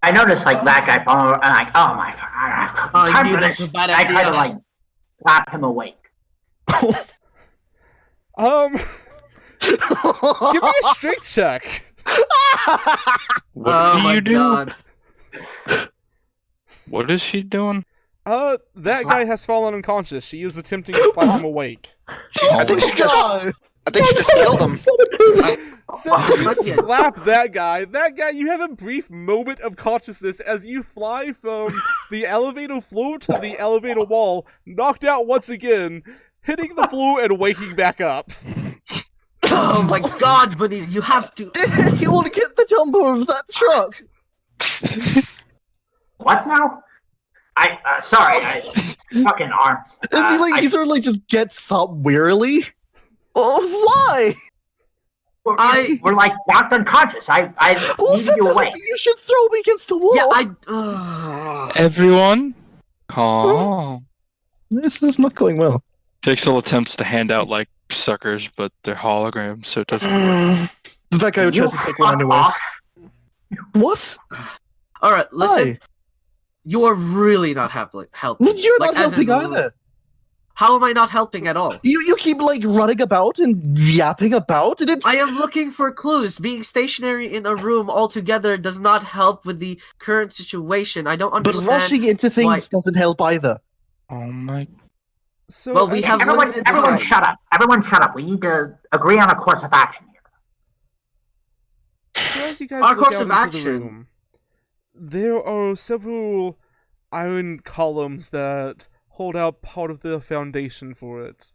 I noticed like that guy falling over, and like, oh my, I knew that's a bad I idea. tried to like slap him awake. Give me a strength check. What Oh do my you do? god. What is she doing? That guy has fallen unconscious. She is attempting to slap him awake. Oh I think my she just killed him. So you slap that guy. That guy, you have a brief moment of consciousness as you fly from the elevator floor to the elevator wall, knocked out once again, hitting the floor and waking back up. Oh my god, Bonita, you have to. You want to get the jumper of that truck? What now? Sorry, fucking arms. Is he like, he sort of like just gets up wearily? Oh, why? We're like knocked unconscious. I Well, need that you doesn't awake. mean you should throw me against the wall. Yeah, Everyone, calm. This is not going well. Pixel attempts to hand out like suckers, but they're holograms, so it doesn't work. That guy tries to take one fuck anyways. off. What? Alright, listen. Why? You are really not helping. You're Like, not as in- helping either. How am I not helping at all? You keep like running about and yapping about, and it's I am looking for clues. Being stationary in a room altogether does not help with the current situation. I don't but understand. rushing into things why- doesn't help either. Oh my! So Well, we have Everyone, limited everyone, time. shut up. Everyone, shut up. We need to agree on a course of action here. So as you guys Our look course out of into action. the room, there are several iron columns that hold out part of the foundation for it.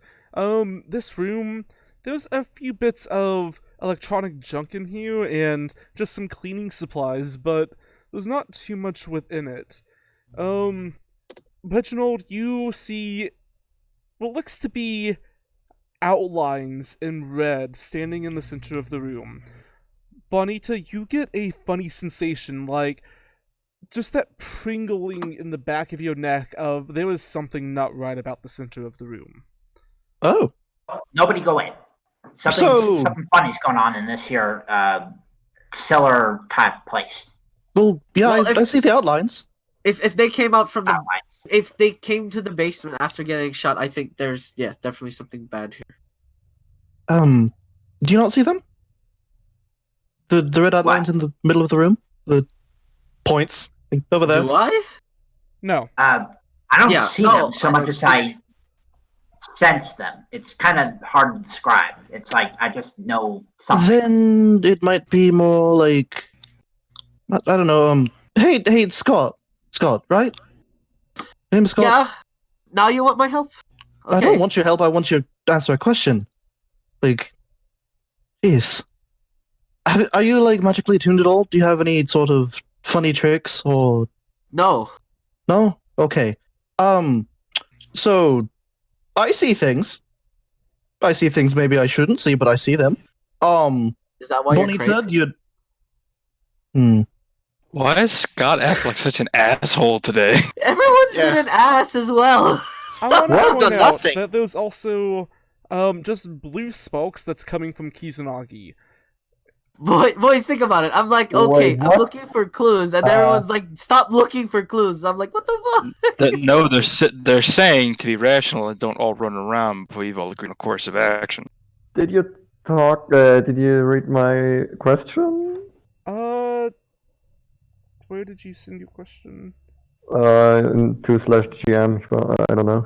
This room, there's a few bits of electronic junk in here and just some cleaning supplies, but there's not too much within it. Reginald, you see what looks to be outlines in red standing in the center of the room. Bonita, you get a funny sensation, like just that pringling in the back of your neck of there was something not right about the center of the room. Oh, Nobody go in. Something funny's going on in this here cellar type place. well, yeah, Well, I see the outlines. If they came out from the Outlines. if they came to the basement after getting shot, I think there's definitely something bad here. Do you not see them? The red outlines in the middle of the room? The points over there? Do I? No. I don't Yeah, see no, them so I much don't as see I sense them. It's kind of hard to describe. It's like I just know something. Then it might be more like I don't know. Hey, Scott, right? Your name is Scott. Yeah. Now you want my help? Okay. I don't want your help. I want you to answer a question. Like, jeez, are you like magically attuned at all? Do you have any sort of funny tricks or No. no? Okay. So I see things. I see things maybe I shouldn't see, but I see them. Is that why you're Bonita, crazy? Why is Scott act like such an asshole today? Everyone's Yeah. been an ass as well. I want to Well point done, out nothing. that there's also just blue spokes that's coming from Kizunagi. Boys, think about it. I'm like, Wait, okay, I'm what? looking for clues, and everyone's like, stop looking for clues. I'm like, what the fuck? No, they're saying to be rational and don't all run around before you've all agreed on a course of action. Did you talk? Did you read my question? Where did you send your question? In 2/GM. I don't know.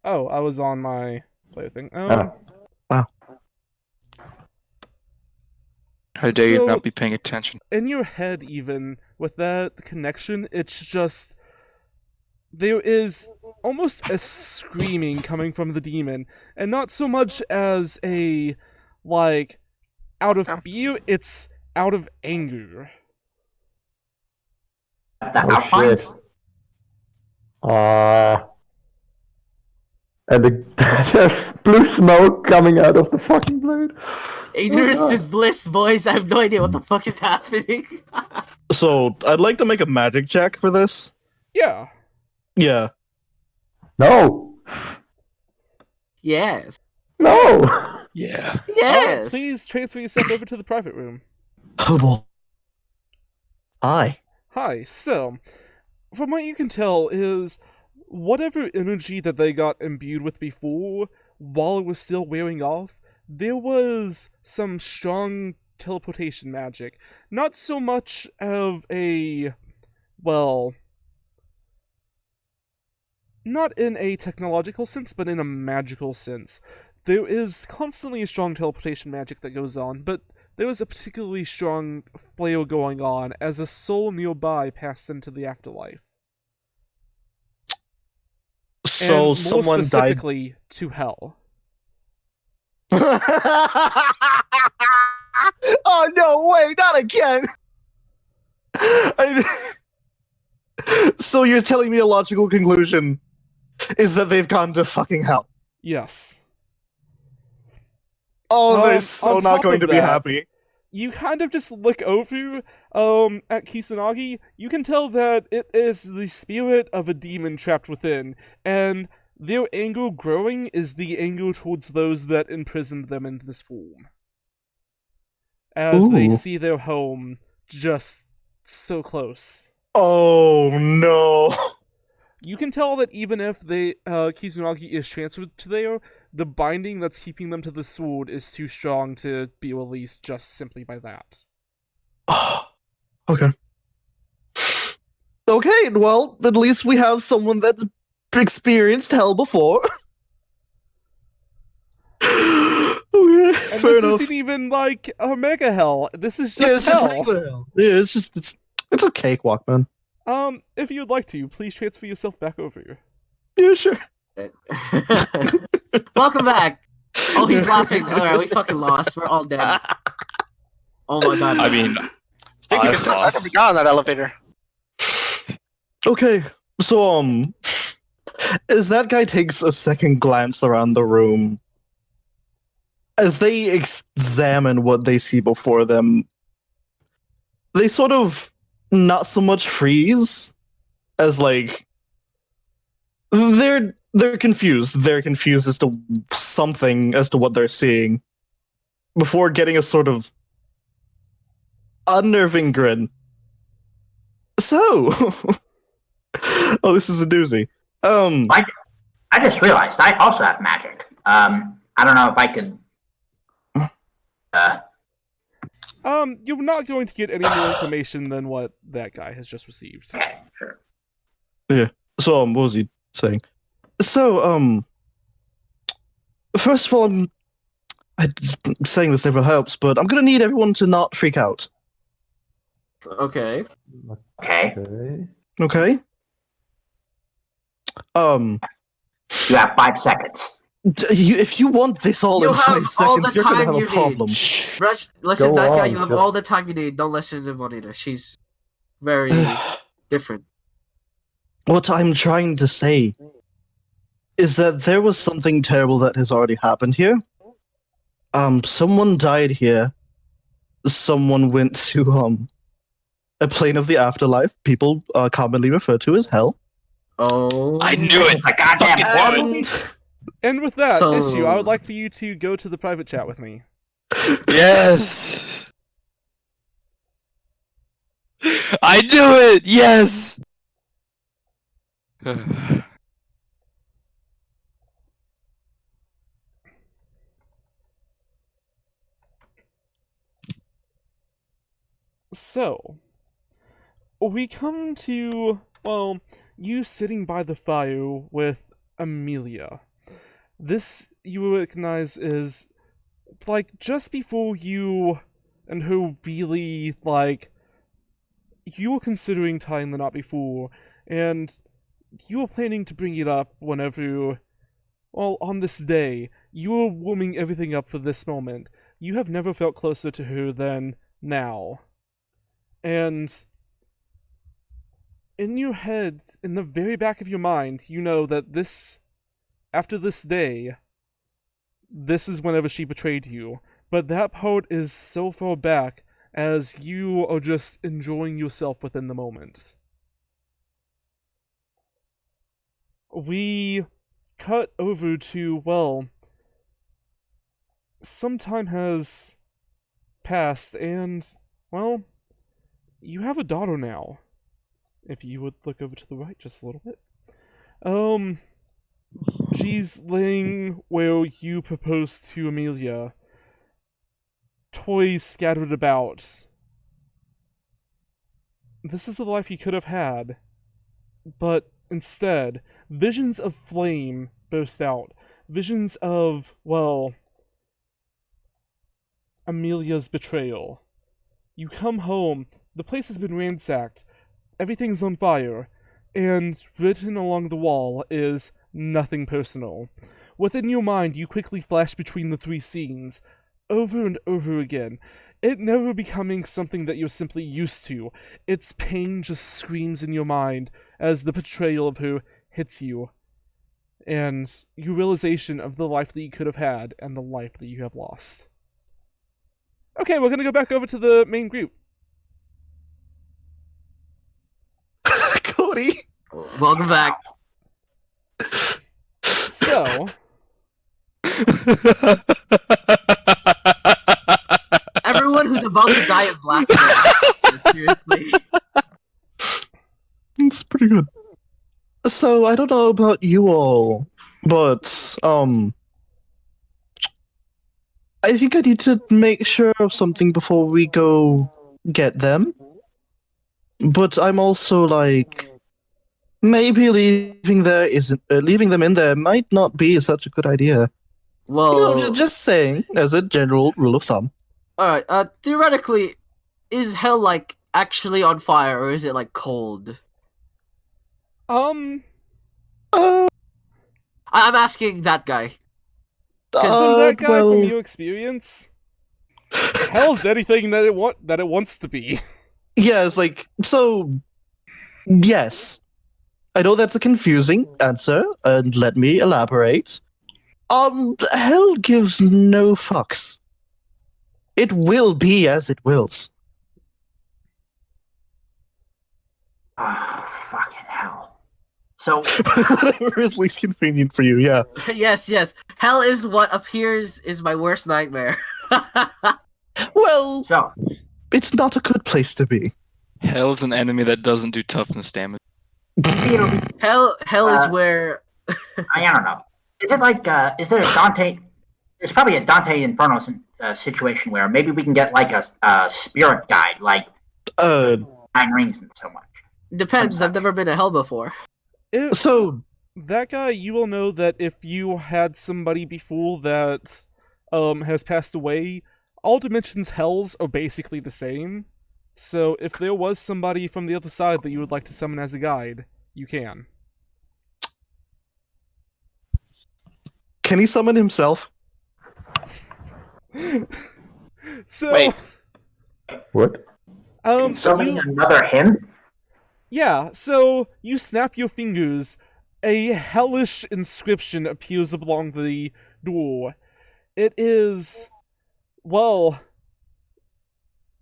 Oh, I was on my player thing. How dare you So- not be paying attention? In your head, even with that connection, it's just there is almost a screaming coming from the demon, and not so much as a like out of fear, it's out of anger. The Oh, outlines. shit. And there's blue smoke coming out of the fucking blade. Ignorance God. is bliss, boys. I have no idea what the fuck is happening. So I'd like to make a magic check for this. Yeah. Yeah. No! Yes. No! Yeah. Yes. Please transfer yourself over to the private room. Oh boy. Hi. Hi. So, from what you can tell, is whatever energy that they got imbued with before, while it was still wearing off, there was some strong teleportation magic. Not so much of a, well, not in a technological sense, but in a magical sense. There is constantly a strong teleportation magic that goes on, but there was a particularly strong flare going on as a soul nearby passed into the afterlife. So And more someone died. specifically to hell. Oh no! Wait, not again. So you're telling me a logical conclusion is that they've gone to fucking hell? Yes. Oh, they're On so top not going of to be that, happy. You kind of just look over at Kisanagi, you can tell that it is the spirit of a demon trapped within, and their anger growing is the anger towards those that imprisoned them in this form. As they Ooh. see their home just so close. Oh no! You can tell that even if they Kizunagi is transferred to there, the binding that's keeping them to the sword is too strong to be released just simply by that. Okay. Okay, well, at least we have someone that's experienced hell before. Okay, And fair this enough. isn't even like a mega hell. This is Yeah, just it's just hell. regular hell. Yeah, it's a cakewalk, man. If you'd like to, please transfer yourself back over. Yeah, sure. Welcome back. Oh, he's laughing. Alright, we fucking lost. We're all dead. Oh my god. I mean, Speaking of I've sense, I lost. never got on that elevator. Okay, so as that guy takes a second glance around the room, as they examine what they see before them, they sort of not so much freeze as like they're confused. They're confused as to something, as to what they're seeing, before getting a sort of unnerving grin. So, oh, this is a doozy. I just realized I also have magic. I don't know if I can. You're not going to get any more information than what that guy has just received. Okay, sure. So, what was he saying? So, first of all, I'm saying this never helps, but I'm gonna need everyone to not freak out. Okay. Okay. Okay. Okay? You have 5 seconds. If you want this all You in have 5 all seconds, the you're gonna time have a you need. problem. Rush, listen, Go that guy, on, you have just- all the time you need. Don't listen to Bonita. She's very different. What I'm trying to say is that there was something terrible that has already happened here. Someone died here. Someone went to a plane of the afterlife. People commonly refer to as hell. Oh. I knew it. My goddamn Fucking boy. And And with that So- issue, I would like for you to go to the private chat with me. Yes. I knew it. Yes. So, we come to, well, you sitting by the fire with Amelia. This you recognize is, like, just before you and her really, like, you were considering tying the knot before, and you were planning to bring it up whenever, well, on this day. You were warming everything up for this moment. You have never felt closer to her than now. And in your head, in the very back of your mind, you know that this, after this day, this is whenever she betrayed you. But that part is so far back as you are just enjoying yourself within the moment. We cut over to, well, some time has passed and, well, you have a daughter now. if you would look over to the right just a little bit. She's laying where you proposed to Amelia. Toys scattered about. This is the life you could have had. But instead, visions of flame burst out. Visions of, well, Amelia's betrayal. You come home, the place has been ransacked, everything's on fire, and written along the wall is nothing personal. Within your mind, you quickly flash between the three scenes, over and over again, it never becoming something that you're simply used to. Its pain just screams in your mind as the betrayal of her hits you, and your realization of the life that you could have had and the life that you have lost. Okay, we're gonna go back over to the main group. Cody. Welcome back. So, Everyone who's about to die of laughter. Seriously. It's pretty good. So, I don't know about you all, but, I think I need to make sure of something before we go get them. But I'm also like, maybe leaving them in there might not be such a good idea. Well, Just saying, as a general rule of thumb. alright, theoretically, is hell, like, actually on fire, or is it, like, cold? Uh, I'm asking that guy. isn't that guy well, from your experience? Hell's anything that it wants to be. yeah, it's like, so, yes. I know that's a confusing answer, and let me elaborate. Hell gives no fucks. It will be as it wills. Oh, fucking hell. So, Whatever is least convenient for you, yeah. Yes. Hell is what appears is my worst nightmare. Well, so, it's not a good place to be. Hell's an enemy that doesn't do toughness damage. you know, Hell is where. I don't know. Is it like, is there a Dante? There's probably a Dante Inferno situation where maybe we can get like a spirit guide, like Uh, 9 Rings and so much. Depends. I've never been to hell before. so, That guy, you will know that if you had somebody before that has passed away, all dimensions hells are basically the same. So if there was somebody from the other side that you would like to summon as a guide, you can. can he summon himself? So Wait. What? Summoning you, another him? yeah, so you snap your fingers, a hellish inscription appears along the door. It is, well,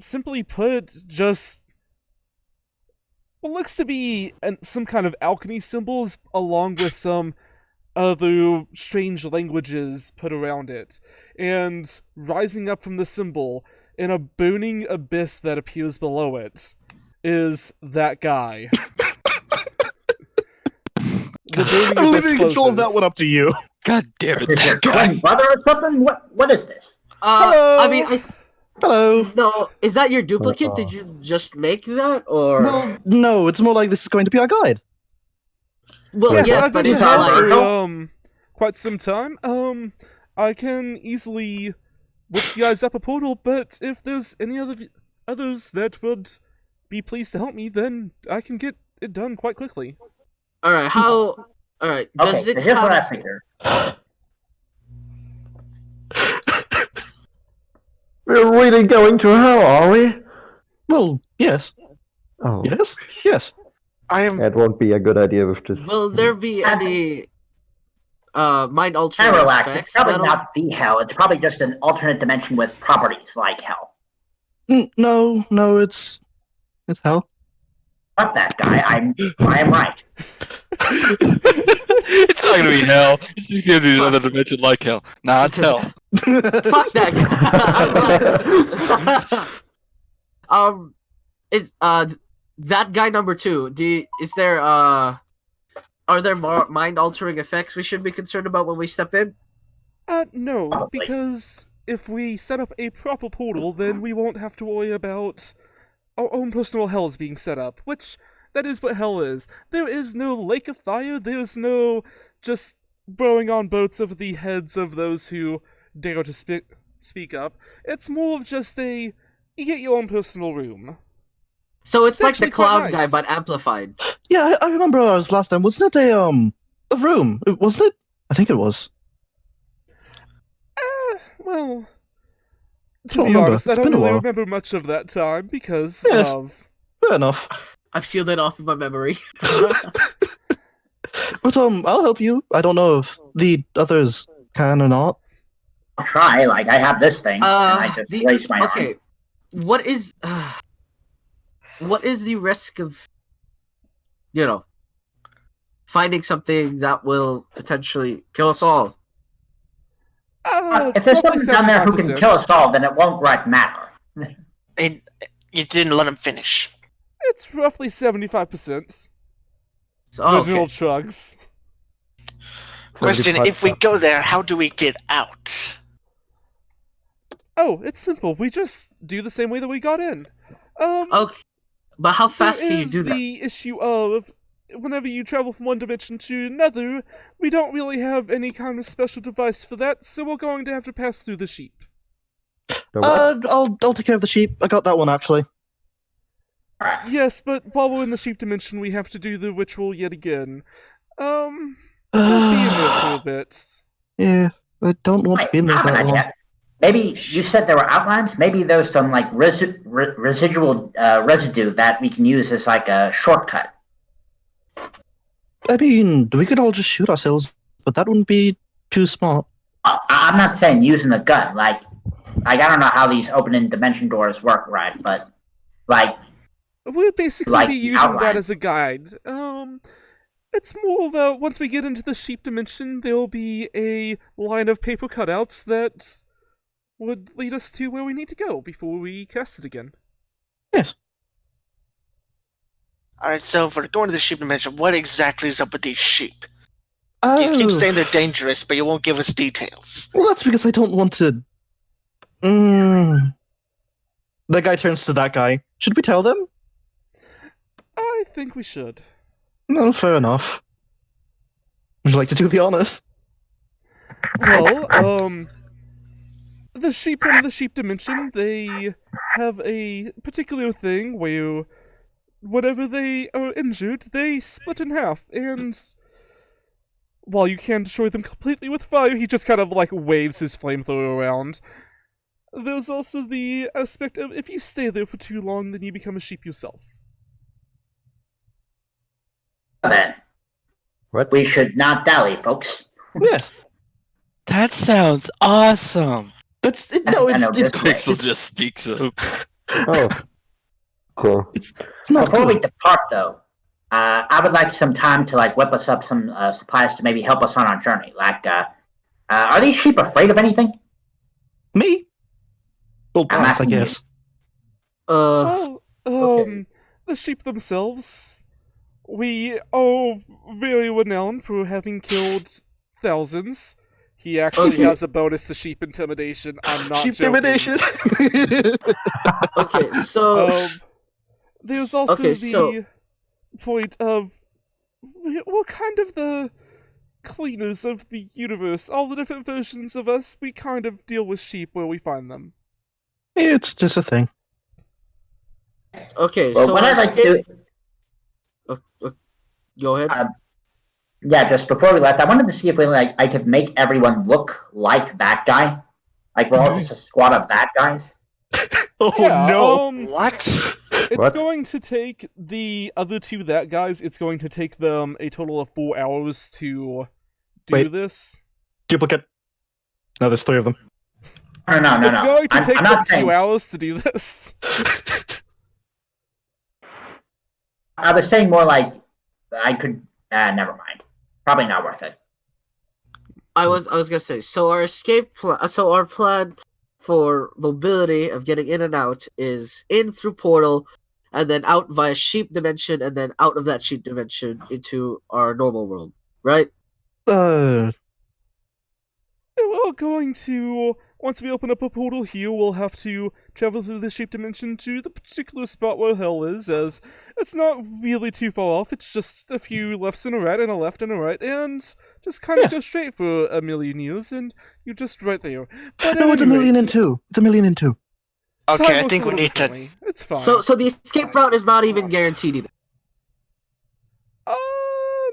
simply put, just what looks to be some kind of alchemy symbols along with some other strange languages put around it. And rising up from the symbol, in a burning abyss that appears below it, is that guy. The burning I'm abyss leaving control of that closes. one up to you. God damn it, Is that it guy. twin brother or something? What is this? Hello. I mean, Hello. no. Is that your duplicate? Did you just make that, or? Well, no, it's more like this is going to be our guide. Well, Yes, yes, I've but been is to that hell like? for quite some time. I can easily whip you guys up a portal, but if there's any others that would be pleased to help me, then I can get it done quite quickly. All right. How? All right. Okay, Does so it here's what I have? figure. We're really going to hell, are we? Well, yes. Oh, Yes. I am. that won't be a good idea with this. Will there be any mind altering And relax. It's effects? probably that'll- not the hell. It's probably just an alternate dimension with properties like hell. No, it's hell. Fuck that guy. I am right. It's not gonna be hell. It's just gonna be another dimension like hell. Nah, it's hell. Fuck that guy. Is that guy number 2. Is there are there more mind altering effects we should be concerned about when we step in? No, Probably. because if we set up a proper portal, then we won't have to worry about our own personal hells being set up, which that is what hell is. There is no lake of fire, there's no just burrowing on boats over the heads of those who dare to speak up. It's more of just you get your own personal room. So it's like the actually quite cloud guy, nice. but amplified. Yeah, I remember I was last time. Wasn't it a room? Wasn't it? I think it was. Well, to Don't be remember. honest, I It's don't been a really while. remember much of that time because Yes. of... Fair enough. I've sealed it off in my memory. But I'll help you. I don't know if the others can or not. I'll try. Like, I have this thing, and I just raise my arm. Okay, what is the risk of, finding something that will potentially kill us all? If there's roughly someone down there who can 75%. kill us all, then it won't matter. And you didn't let him finish. It's roughly 75%. So, okay. Reginald shrugs. Question, if we go there, how do we get out? Oh, it's simple. We just do the same way that we got in. Okay, but how fast there can you is do that? the issue of whenever you travel from one dimension to another, we don't really have any kind of special device for that, so we're going to have to pass through the sheep. The what? I'll take care of the sheep. I got that one actually. Alright. Yes, but while we're in the sheep dimension, we have to do the ritual yet again. We'll be in there for a bit. Yeah, I don't want to Wait, be in there I have an that long. idea. Maybe you said there were outlines. Maybe there's some like residual residue that we can use as like a shortcut. I mean, we could all just shoot ourselves, but that wouldn't be too smart. I'm not saying using the gun. Like I don't know how these open-end dimension doors work, right? But like, We'd basically Like be the using outline. that as a guide. It's more of a, once we get into the sheep dimension, there'll be a line of paper cutouts that would lead us to where we need to go before we cast it again. Yes. Alright, so if we're going to the sheep dimension, what exactly is up with these sheep? Oh, You keep saying they're dangerous, but you won't give us details. well, that's because I don't want to. That guy turns to that guy. Should we tell them? I think we should. No, fair enough. Would you like to do the honors? Well, the sheep in the sheep dimension, they have a particular thing where whenever they are injured, they split in half, and while you can destroy them completely with fire, he just kind of like waves his flamethrower around. There's also the aspect of if you stay there for too long, then you become a sheep yourself. then What? we should not dally, folks. Yes. That sounds awesome. That's it. No, I it's know, it's this cool. makes Pixel just speaks up. Oh. Cool. It's not Before we good. depart, though, I would like some time to like whip us up some supplies to maybe help us on our journey. Like, are these sheep afraid of anything? Me? Well, I'm boss, I asking you. guess. Well, okay. the sheep themselves, we are very renowned for having killed thousands. He actually Okay. has a bonus to sheep intimidation. I'm not Sheep joking. intimidation. Okay, so There's also Okay, the so- point of we're kind of the cleaners of the universe. All the different versions of us, we kind of deal with sheep where we find them. It's just a thing. okay, Well, so what our I'd like to escape- Go ahead. yeah, just before we left, I wanted to see if I could make everyone look like that guy. Like we're all just a squad of that guys. Oh Yeah, no! What? It's What? going to take the other two that guys, it's going to take them a total of 4 hours to do Wait. this. Duplicate. No, there's 3 of them. No. It's going to I'm take them not 2 saying. hours to do this. I was saying more like I could. Never mind. Probably not worth it. I was gonna say, so our so our plan for mobility of getting in and out is in through portal, and then out via sheep dimension, and then out of that sheep dimension into our normal world, right? We're going to, once we open up a portal here, we'll have to travel through the sheep dimension to the particular spot where hell is, as it's not really too far off. It's just a few lefts and a right, and a left and a right, and just kind of Yes. go straight for a million years, and you're just right there. But No, at it's a any million rate, and two. It's a million and two. time Okay, I works think a we little need to. differently. It's fine. So the escape route is not even guaranteed either.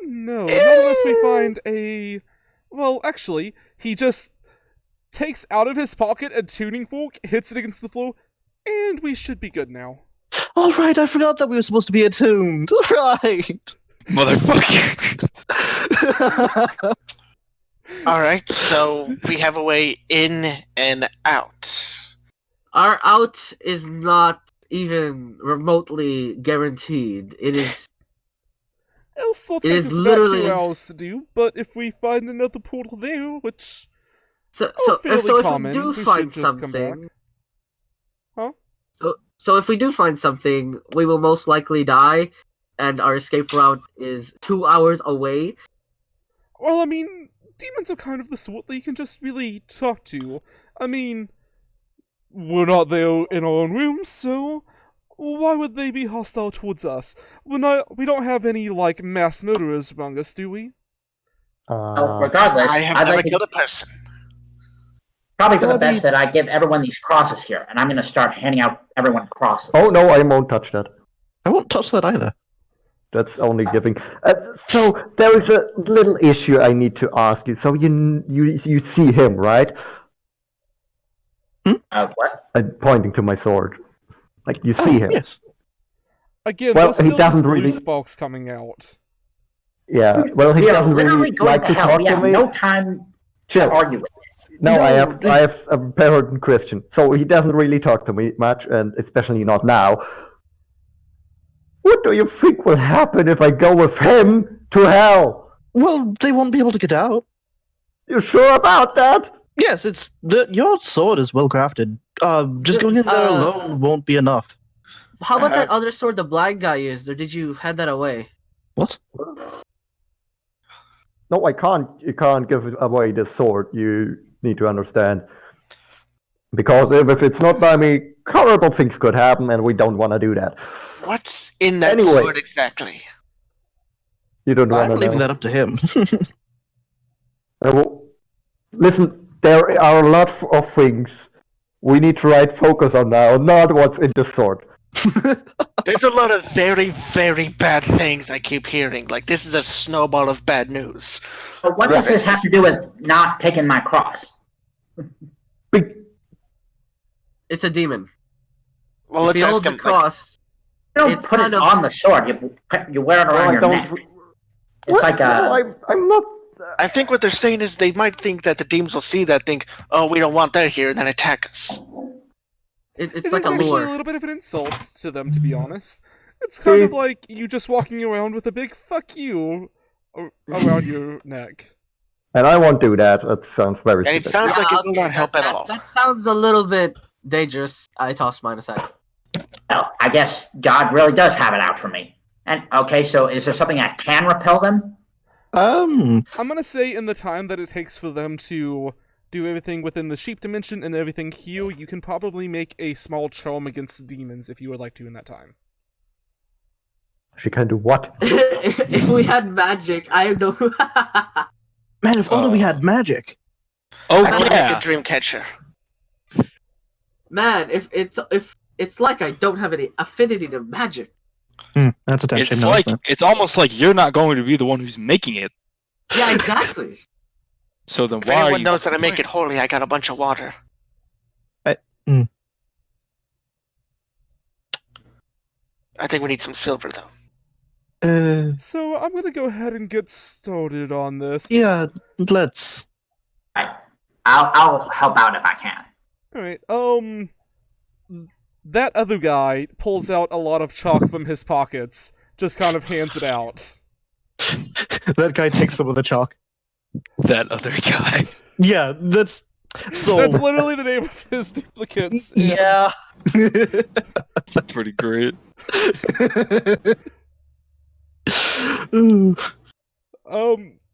No, not unless we find a... Well, actually, he just takes out of his pocket a tuning fork, hits it against the floor, and we should be good now. All right, I forgot that we were supposed to be attuned. Right. Motherfucker. All right, so we have a way in and out. Our out is not even remotely guaranteed. It is. It'll still It take is us about literally- 2 hours to do, but if we find another portal there, which... So fairly if we common, do we should find just come back. something, Huh? so if we do find something, we will most likely die, and our escape route is 2 hours away. Well, I mean, demons are kind of the sort that you can just really talk to. I mean, we're not there in our own rooms, so why would they be hostile towards us? We don't have any, like, mass murderers among us, do we? Well, regardless, I have I'd never like to, killed a person. probably for the That'd be- best that I give everyone these crosses here, and I'm going to start handing out everyone crosses. Oh no, I won't touch that. I won't touch that either. That's only giving. So there is a little issue I need to ask you. So you see him, right? What? Pointing to my sword. Like you see him. Yes. Again, Well, there's he still doesn't just blue really- sparks coming out. Yeah. Well, he We are doesn't literally really going like to to hell. talk We to have me. no time to Chill. argue with this. No, I No, have a important question. So he doesn't really talk to me much, and especially not now. What do you think will happen if I go with him to hell? Well, they won't be able to get out. You sure about that? Yes, your sword is well crafted. Just going in there alone won't be enough. How about that other sword the blind guy used, or did you hand that away? What? No, I can't. You can't give away the sword. You need to understand. Because if it's not by me, horrible things could happen, and we don't want to do that. What's in that Anyway. sword exactly? You don't want I'm to leaving know. that up to him. Well, listen, there are a lot of things we need to right focus on now, not what's in the sword. There's a lot of very, very bad things I keep hearing. Like, this is a snowball of bad news. But what does this have to do with not taking my cross? Big, It's a demon. Well, If let's he ask holds him. a cross, You don't It's put it kind of- on the sword. You wear it well, around I your don't. neck. It's What? like No, a. I'm not. I think what they're saying is they might think that the demons will see that, think, oh, we don't want that here, and then attack us. it's It like is a actually a lure. little bit of an insult to them, to be honest. It's kind of See? like you just walking around with a big "fuck you" around your neck. And I won't do that. That sounds very And it stupid. sounds like it will Okay, not help at that- all. That sounds a little bit dangerous. I toss mine aside. Well, I guess God really does have it out for me. And okay, so is there something that can repel them? I'm gonna say in the time that it takes for them to do everything within the sheep dimension and everything here, you can probably make a small charm against the demons if you would like to in that time. She can do what? If we had magic, I know. Man, if only we had magic. Oh I can make yeah. a dream catcher. Man, if it's like I don't have any affinity to magic. That's a touch. It's like it's almost like you're not going to be the one who's making it. Yeah, exactly. So then If why are anyone you knows that I fucking make it holy, I got a bunch of water. mm. I think we need some silver, though. So I'm gonna go ahead and get started on this. Yeah, let's. Right. I'll help out if I can. Alright, that other guy pulls out a lot of chalk from his pockets, just kind of hands it out. That guy takes some of the chalk. that other guy? Yeah, that's So That's literally the name of his duplicates. yeah. That's pretty great.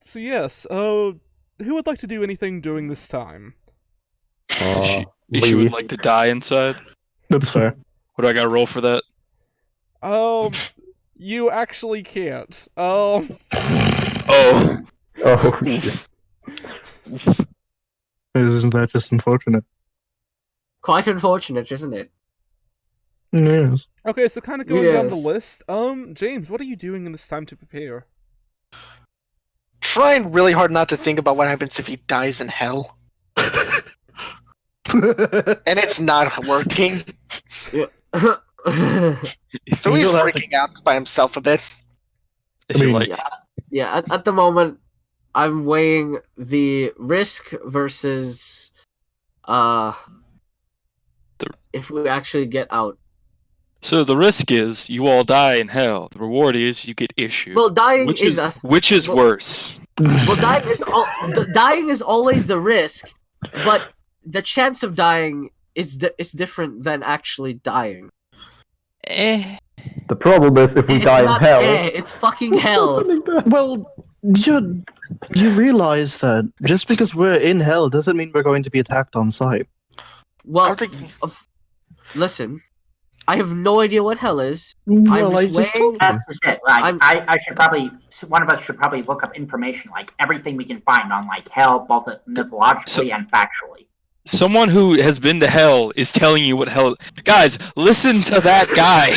So yes, who would like to do anything during this time? She would like to die inside. That's fair. What do I got to roll for that? You actually can't. Oh, Oh, shit. Isn't that just unfortunate? Quite unfortunate, isn't it? Yes. Okay, so kind of going down the Yes. list. James, what are you doing in this time to prepare? Trying really hard not to think about what happens if he dies in hell. And it's not working. Yeah. So You he's don't have to- freaking out by himself a bit. if you mean- like, Yeah, at the moment, I'm weighing the risk versus if we actually get out. so the risk is you all die in hell. The reward is you get issued. Well, dying which is well- worse? well, dying is always the risk, but the chance of dying is different than actually dying. The problem is if we It's die in not hell. it's fucking hell. Well, you realize that just because we're in hell doesn't mean we're going to be attacked on sight. I Well, don't think listen, I have no idea what hell is. Well, I just just weighing- told you. That's just it. Like, I'm- I should probably, one of us should probably look up information, like everything we can find on like hell, both mythologically and factually. Someone who has been to hell is telling you what hell. Guys, listen to that guy.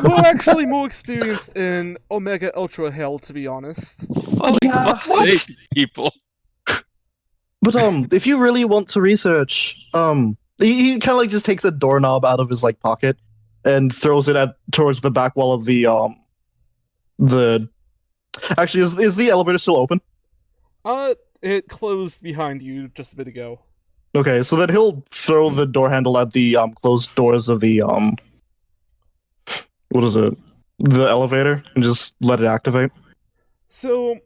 We're actually more experienced in Omega Ultra Hell, to be honest. Fuck, Yeah, fuck's what? sake, people. But if you really want to research, he kind of like just takes a doorknob out of his like pocket and throws it towards the back wall of the. Actually, is the elevator still open? It closed behind you just a bit ago. Okay, so then he'll throw the door handle at the closed doors of the what is it? The elevator and just let it activate. So,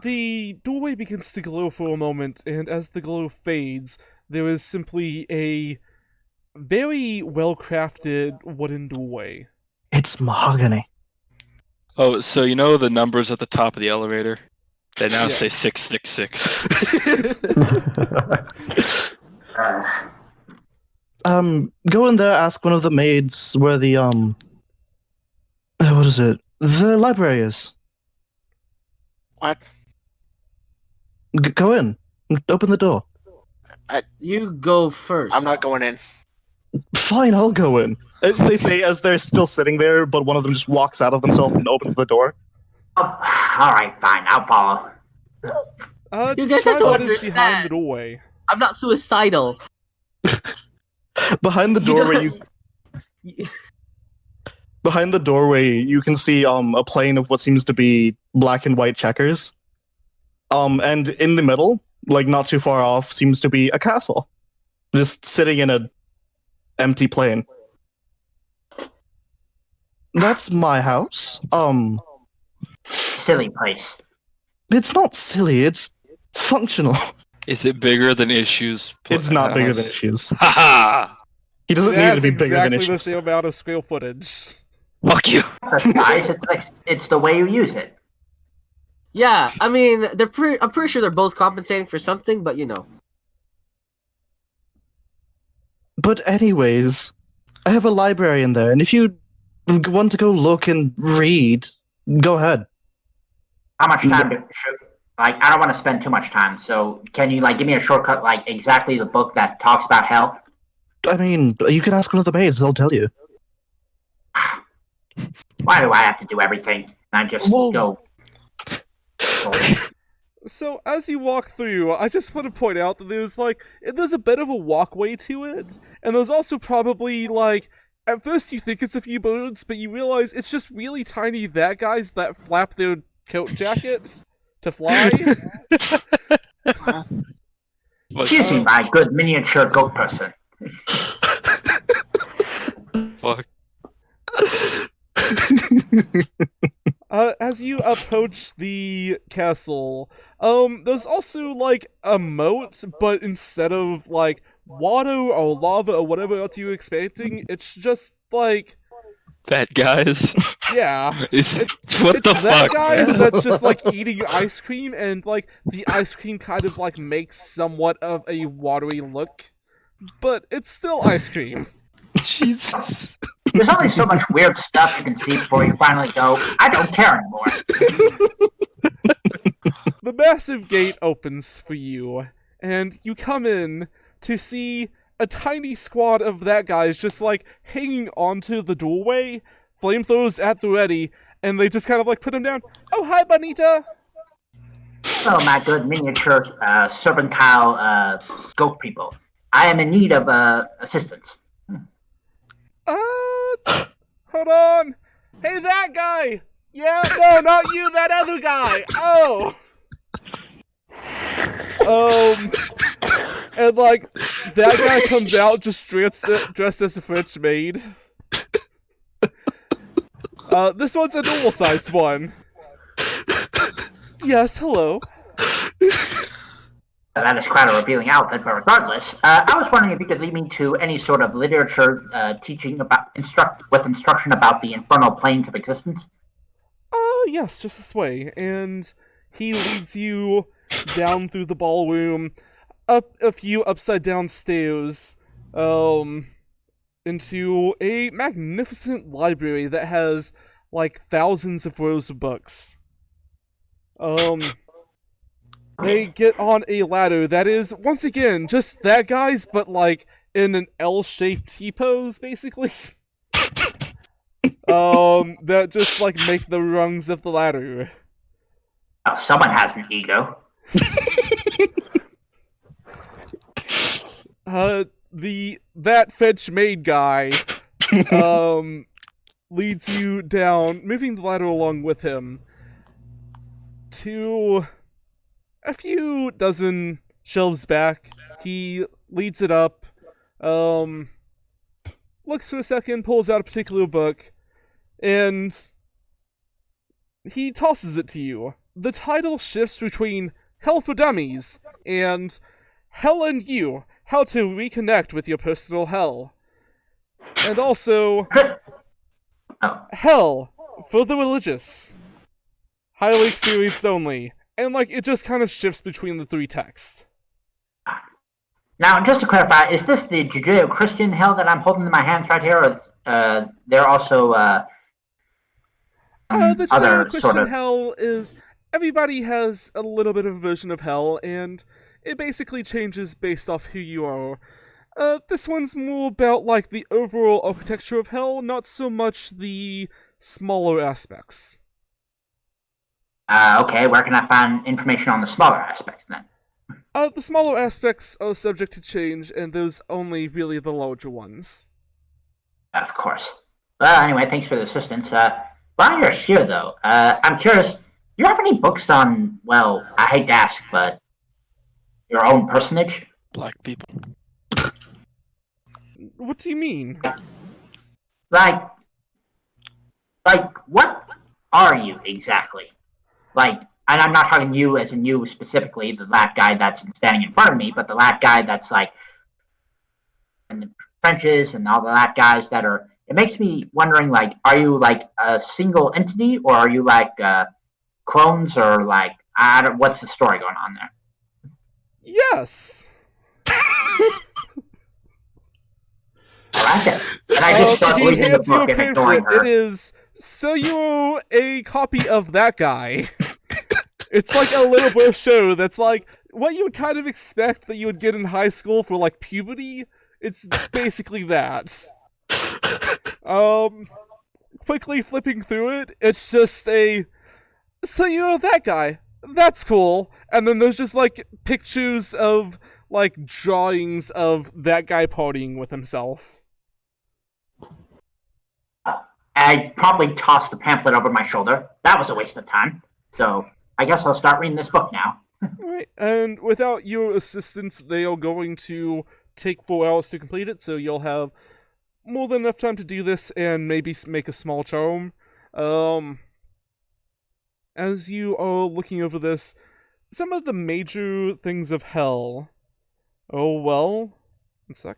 the doorway begins to glow for a moment, and as the glow fades, there is simply a very well-crafted wooden doorway. It's mahogany. Oh, so you know the numbers at the top of the elevator? They now Yeah. say 666. Go in there, ask one of the maids where the what is it? The library is. What? Go in. Open the door. You go first. I'm not going in. Fine, I'll go in. They say as they're still sitting there, but one of them just walks out of themselves and opens the door. Oh, all right, fine, I'll follow. You guys have describe to what is behind understand. the doorway. I'm not suicidal. Behind the doorway, behind the doorway, you can see a plane of what seems to be black and white checkers. And in the middle, like not too far off, seems to be a castle, just sitting in a empty plane. That's my house. Silly place. It's not silly. It's functional. Is it bigger than issues? It's not bigger than issues. Haha! He doesn't need That's to be bigger than exactly the issues. same amount of square footage. Fuck you. The size, it's the way you use it. Yeah, I mean, I'm pretty sure they're both compensating for something, but you know. But anyways, I have a library in there, and if you want to go look and read, go ahead. How much time should, like, I don't want to spend too much time, so can you, like, give me a shortcut, like, exactly the book that talks about hell? I mean, you can ask one of the maids; they'll tell you. Why do I have to do everything? And I just Well- go. So as you walk through, I just want to point out that there's a bit of a walkway to it, and there's also probably at first you think it's a few birds, but you realize it's just really tiny guys that flap their coat jackets to fly. Excuse me, my good miniature goat person. Fuck. As you approach the castle, there's also like a moat, but instead of like water or lava or whatever else you're expecting, it's just like, That guys. yeah. What It's the that fuck? guys man? that's just like eating ice cream, and like the ice cream kind of like makes somewhat of a watery look, but it's still ice cream. Jesus. There's only so much weird stuff you can see before you finally go, I don't care anymore. The massive gate opens for you, and you come in to see a tiny squad of that guys just like hanging onto the doorway, flamethrowers at the ready, and they just kind of like put him down. Oh, hi, Bonita! Oh, my good miniature serpentile goat people. I am in need of assistance. Hold on! Hey, that guy! Yeah, no, not you, that other guy! Oh! And like, that guy comes out just dressed as a French maid. This one's a normal-sized one. Yes, hello. That is quite a revealing outfit, but regardless, I was wondering if you could lead me to any sort of literature teaching about instruction about the infernal planes of existence. Yes, just this way. And he leads you down through the ballroom, up a few upside-down stairs, into a magnificent library that has, like, thousands of rows of books. They get on a ladder that is, once again, just that guy's, but, like, in an L-shaped T-pose, basically. That just, like, make the rungs of the ladder. Oh, someone has an ego. That fetch maid guy, leads you down, moving the ladder along with him, to a few dozen shelves back. He leads it up, looks for a second, pulls out a particular book, and he tosses it to you. The title shifts between Hell for Dummies and Hell and You, How to Reconnect with Your Personal Hell. And also, Oh, Hell for the Religious. Highly experienced only. And, like, it just kind of shifts between the three texts. now, just to clarify, is this the Judeo-Christian hell that I'm holding in my hands right here, or is there also The other Judeo-Christian sort of... hell is... Everybody has a little bit of a version of hell, and it basically changes based off who you are. This one's more about, like, the overall architecture of hell, not so much the smaller aspects. Okay, where can I find information on the smaller aspects then? The smaller aspects are subject to change, and there's only really the larger ones. Of course. Well, anyway, thanks for the assistance. While you're here, though, I'm curious, do you have any books on, well, I hate to ask, but your own personage? Black people. What do you mean? Like, what are you exactly? Like, and I'm not talking you as in you specifically, the lad guy that's standing in front of me, but the lad guy that's like in the trenches and all the lad guys that are. It makes me wondering, like, are you like a single entity, or are you like clones, or like I don't. What's the story going on there? Yes! All right then. And I just start He reading the hands you a book and ignoring pamphlet. her. It is, so you're a copy of that guy. It's like a little brochure that's like what you would kind of expect that you would get in high school for like puberty. It's basically that. Quickly flipping through it, it's just a, so you're that guy. That's cool. And then there's just like pictures of like drawings of that guy partying with himself. I probably tossed the pamphlet over my shoulder. That was a waste of time. So I guess I'll start reading this book now. Right, and without your assistance, they are going to take 4 hours to complete it, so you'll have more than enough time to do this and maybe make a small charm. as you are looking over this, some of the major things of hell. Oh well. One sec.